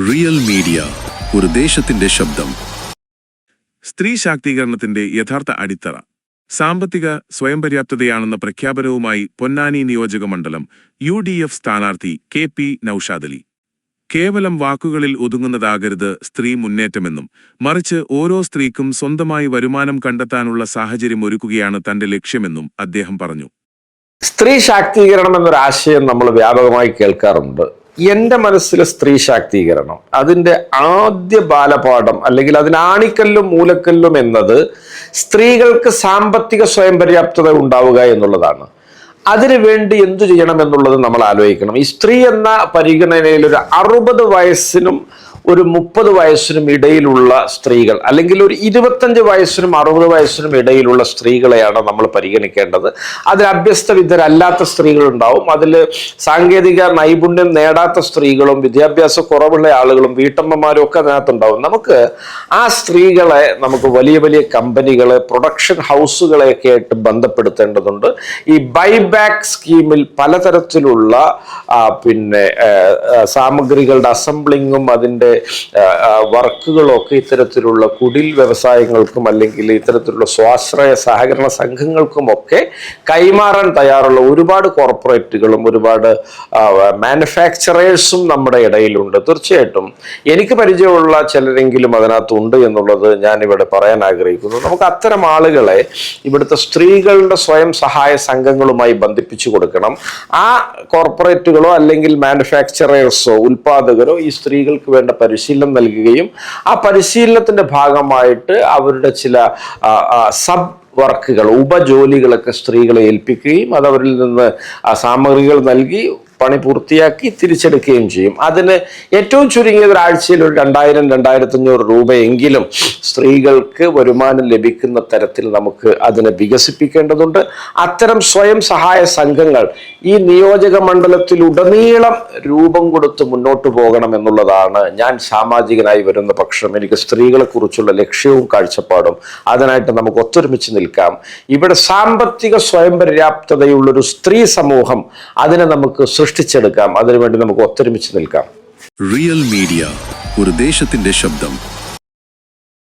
Real media, ഒരു ദേശത്തിന്റെ ശബ്ദം. സ്ത്രീ ശാക്തീകരണത്തിന്റെ യഥാർത്ഥ അടിത്തറ സാമ്പത്തിക സ്വയം പര്യാപ്തതയാണെന്ന പ്രഖ്യാപനവുമായി പൊന്നാനി നിയോജക മണ്ഡലം UDF സ്ഥാനാർത്ഥി KP നൌഷാദ് അലി. കേവലം വാക്കുകളിൽ ഒതുങ്ങുന്നതാകരുത് സ്ത്രീ മുന്നേറ്റമെന്നും, മറിച്ച് ഓരോ സ്ത്രീക്കും സ്വന്തമായി വരുമാനം കണ്ടെത്താനുള്ള സാഹചര്യം ഒരുക്കുകയാണ് തന്റെ ലക്ഷ്യമെന്നും അദ്ദേഹം പറഞ്ഞു. സ്ത്രീ ശാക്തീകരണം എന്നൊരാശയം നമ്മൾ വ്യാപകമായി കേൾക്കാറുണ്ട്. എൻ്റെ മനസ്സിലെ സ്ത്രീ ശാക്തീകരണം, അതിൻ്റെ ആദ്യ ബാലപാഠം അല്ലെങ്കിൽ അതിന് ആണിക്കല്ലും മൂലക്കല്ലും എന്നത് സ്ത്രീകൾക്ക് സാമ്പത്തിക സ്വയം പര്യാപ്തത ഉണ്ടാവുക എന്നുള്ളതാണ്. അതിനുവേണ്ടി എന്തു ചെയ്യണം എന്നുള്ളത് നമ്മൾ ആലോചിക്കണം. ഈ സ്ത്രീ എന്ന പരിഗണനയിൽ ഒരു 60 വയസ്സിനും ഒരു 30 വയസ്സിനും ഇടയിലുള്ള സ്ത്രീകൾ, അല്ലെങ്കിൽ ഒരു 25 വയസ്സിനും 60 വയസ്സിനും ഇടയിലുള്ള സ്ത്രീകളെയാണ് നമ്മൾ പരിഗണിക്കേണ്ടത്. അതിൽ അഭ്യസ്തവിദ്യരല്ലാത്ത സ്ത്രീകളുണ്ടാവും, അതിൽ സാങ്കേതിക നൈപുണ്യം നേടാത്ത സ്ത്രീകളും വിദ്യാഭ്യാസ കുറവുള്ള ആളുകളും വീട്ടമ്മമാരും ഒക്കെ അതിനകത്തുണ്ടാവും. നമുക്ക് ആ സ്ത്രീകളെ നമുക്ക് വലിയ വലിയ കമ്പനികളെ, പ്രൊഡക്ഷൻ ഹൗസുകളെയൊക്കെ ആയിട്ട് ബന്ധപ്പെടുത്തേണ്ടതുണ്ട്. ഈ ബൈബാക്ക് സ്കീമിൽ പലതരത്തിലുള്ള സാമഗ്രികളുടെ അസംബ്ലിങ്ങും അതിൻ്റെ വർക്കുകളൊക്കെ ഇത്തരത്തിലുള്ള കുടിൽ വ്യവസായങ്ങൾക്കും അല്ലെങ്കിൽ ഇത്തരത്തിലുള്ള സ്വാശ്രയ സഹകരണ സംഘങ്ങൾക്കുമൊക്കെ കൈമാറാൻ തയ്യാറുള്ള ഒരുപാട് കോർപ്പറേറ്റുകളും ഒരുപാട് മാനുഫാക്ചറേഴ്സും നമ്മുടെ ഇടയിലുണ്ട്. തീർച്ചയായിട്ടും എനിക്ക് പരിചയമുള്ള ചിലരെങ്കിലും അതിനകത്തുണ്ട് എന്നുള്ളത് ഞാൻ ഇവിടെ പറയാൻ ആഗ്രഹിക്കുന്നു. നമുക്ക് അത്തരം ആളുകളെ ഇവിടുത്തെ സ്ത്രീകളുടെ സ്വയം സഹായ സംഘങ്ങളുമായി ബന്ധിപ്പിച്ചു കൊടുക്കണം. ആ കോർപ്പറേറ്റുകളോ അല്ലെങ്കിൽ മാനുഫാക്ചറേഴ്സോ ഉൽപാദകരോ ഈ സ്ത്രീകൾക്ക് വേണ്ട പരിശീലനം നൽകുകയും ആ പരിശീലനത്തിന്റെ ഭാഗമായിട്ട് അവരുടെ ചില സബ് വർക്കുകൾ, ഉപജോലികളൊക്കെ സ്ത്രീകളെ ഏൽപ്പിക്കുകയും അത് അവരിൽ നിന്ന് സാമഗ്രികൾ നൽകി പണി പൂർത്തിയാക്കി തിരിച്ചെടുക്കുകയും ചെയ്യും. അതിന് ഏറ്റവും ചുരുങ്ങിയത് ഒരാഴ്ചയിൽ ഒരു 2000-2500 രൂപയെങ്കിലും സ്ത്രീകൾക്ക് വരുമാനം ലഭിക്കുന്ന തരത്തിൽ നമുക്ക് അതിനെ വികസിപ്പിക്കേണ്ടതുണ്ട്. അത്തരം സ്വയം സഹായ സംഘങ്ങൾ ഈ നിയോജക മണ്ഡലത്തിലുടനീളം രൂപം കൊടുത്ത് മുന്നോട്ട് പോകണം എന്നുള്ളതാണ് ഞാൻ സാമാജികനായി വരുന്ന പക്ഷം എനിക്ക് സ്ത്രീകളെ കുറിച്ചുള്ള ലക്ഷ്യവും കാഴ്ചപ്പാടും. അതിനായിട്ട് നമുക്ക് ഒത്തൊരുമിച്ച് നിൽക്കാം. ഇവിടെ സാമ്പത്തിക സ്വയം പര്യാപ്തതയുള്ളൊരു സ്ത്രീ സമൂഹം അതിനെ നമുക്ക് സൃഷ്ടിച്ചെടുക്കാം. അതിനുവേണ്ടി നമുക്ക് ഒത്തൊരുമിച്ച് നിൽക്കാം. റിയൽ മീഡിയ, ഒരു ദേശത്തിന്റെ ശബ്ദം.